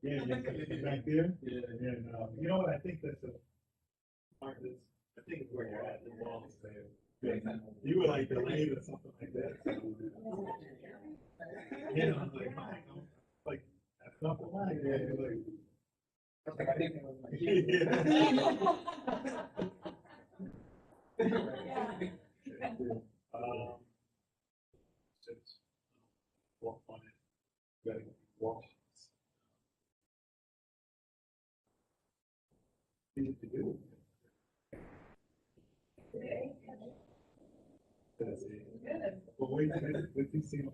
Yeah, back there. Yeah, and you know what? I think that's I think it's where you're at. The wall is there. You were like delayed or something like that. Yeah, I was like that's not the line. Yeah, just walk on it. Gotta walk. Things to do. That's it. But wait till you see them.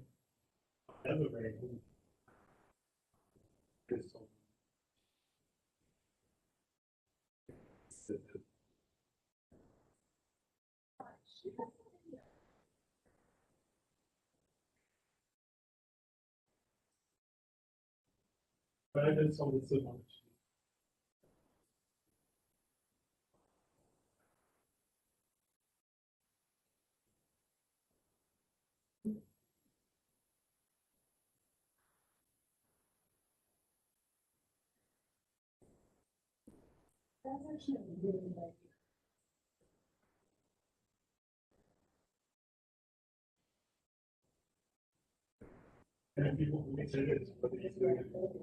Everybody. But I just told it so much. And people who say this, but it's very much better.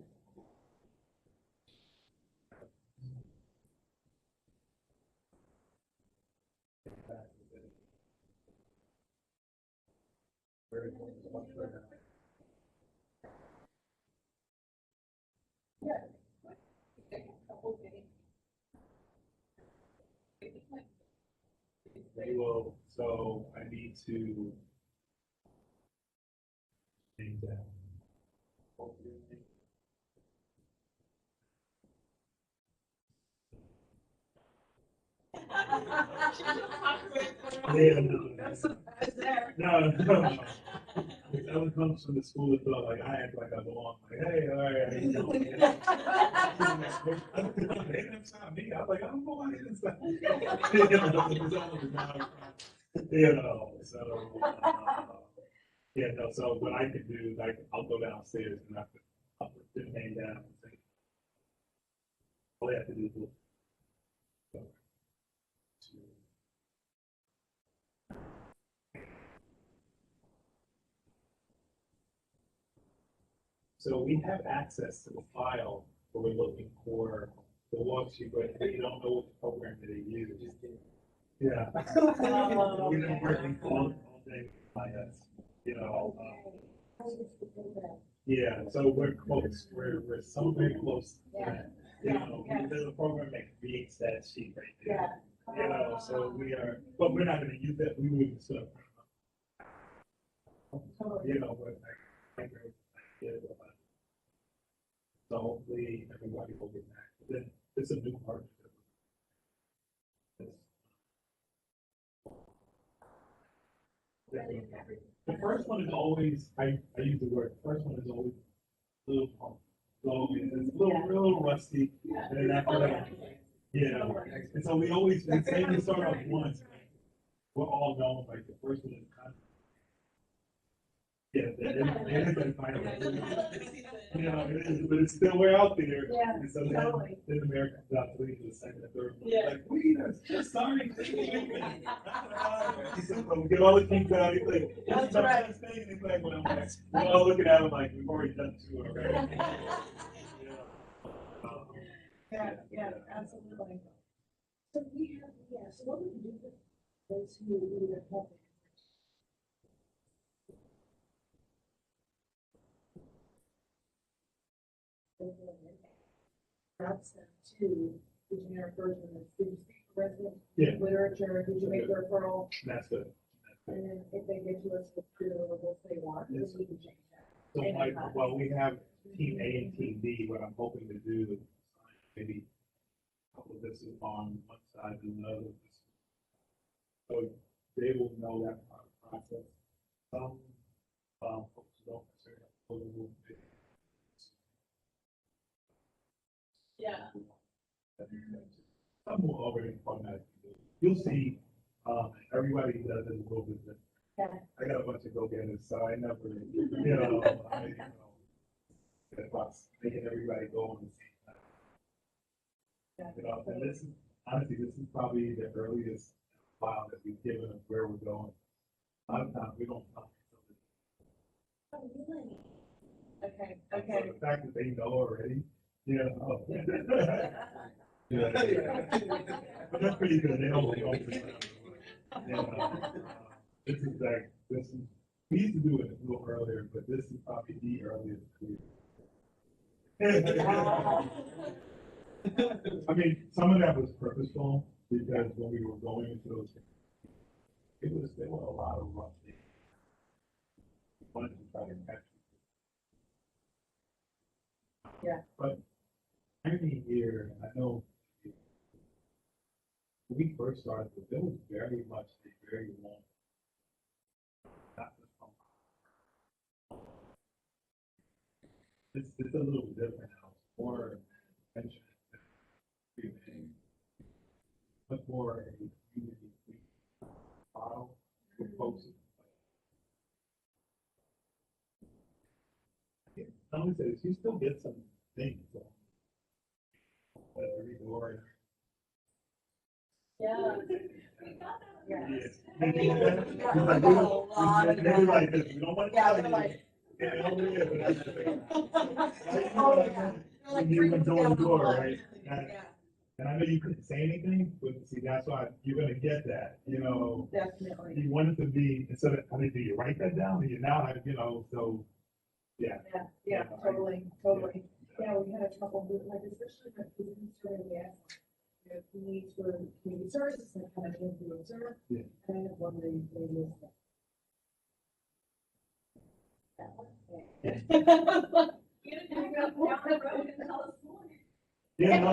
They will, so I need to change that. Yeah, no. That one comes from the school of thought, like I act like I belong, like, hey, all right, how you doing? That's not me. I'm like, I don't know why it's not. So, yeah, no, so what I can do is I'll go downstairs and I'll put the name down and say, all I have to do is look. So we have access to the file, but we're looking for the worksheet, but we don't know what program that they use. Yeah. We've been working all day by us, yeah, so we're close, we're so very close. There's a program that creates that sheet right there. So we are, but we're not gonna use that, we would, so. you know, but I so hopefully everybody will get back. Then it's a new partnership. The first one is always, I use the word, first one is always a little pump. So it's a little rusty. And then after that, and so we always, we say we start off once. We're all known, like the first one is kind of. Yeah, it is that final. You know, it is, but it's still, we're out there. Yeah, And so totally. then America comes out to lead the second and third one. Like, we are just starting. So we get all the kinks out, he's like, that's right. And he's like, well, I'm like, we're all looking at him like, we've already done two already. Yeah, absolutely. So we have, so what would you do for those who need help? That's to the generic version of, did you speak resident literature, did you make the referral? That's good. And then if they get to us with what they want, then we can change that. So like, well, we have team A and team B, what I'm hoping to do is maybe a couple of this is on one side and another. So they will know that part of the process. Some folks don't necessarily. Yeah. Some will already format. You'll see, everybody does it a little bit different. Yeah. I got a bunch of go-getters, so I never, you know, about making everybody go on the same time. Yeah. You know, and this is, honestly, this is probably the earliest file that we've given of where we're going. A lot of times we don't talk. Oh, really? Okay, So the fact that they know already, you know. Yeah. But that's pretty good. They don't go for it. This is like, we used to do it a little earlier, but this is probably the earliest. I mean, some of that was purposeful because when we were going into those, there were a lot of rough things. We wanted to try to catch it. Yeah. But every year, I know when we first started, there was very much a very long. It's a little different now. It's more attention, much more a community model for folks. Someone says you still get some things. Every door. Yeah. Yes. Maybe like this. We don't want to tell you. You went door to door, right? And I know you couldn't say anything, but see, that's why you're gonna get that, you know. Definitely. You want it to be, instead of, I mean, do you write that down? Do you now, you know, so, yeah. Yeah, totally. Yeah, we had a couple, like, especially with the concern we had, the needs for community services and kind of influencer. Yeah. And I have one they use that. Yeah, no.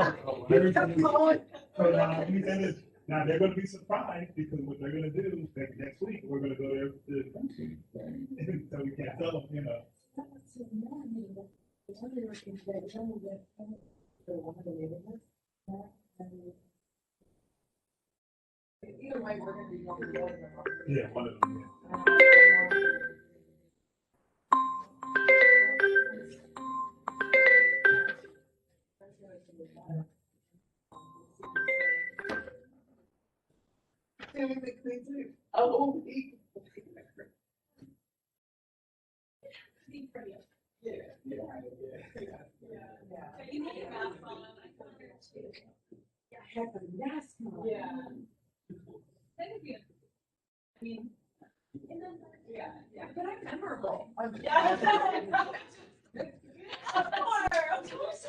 So now, let me say this, now they're gonna be surprised because what they're gonna do, next week, we're gonna go there to the country. So we can't tell them, you know. Either way, we're gonna be one of them. Yeah, one of them, yeah. Oh, You need a mask on. I have a mask on. Yeah. Thank you. I mean, yeah, But I'm memorable. Yeah. Of course.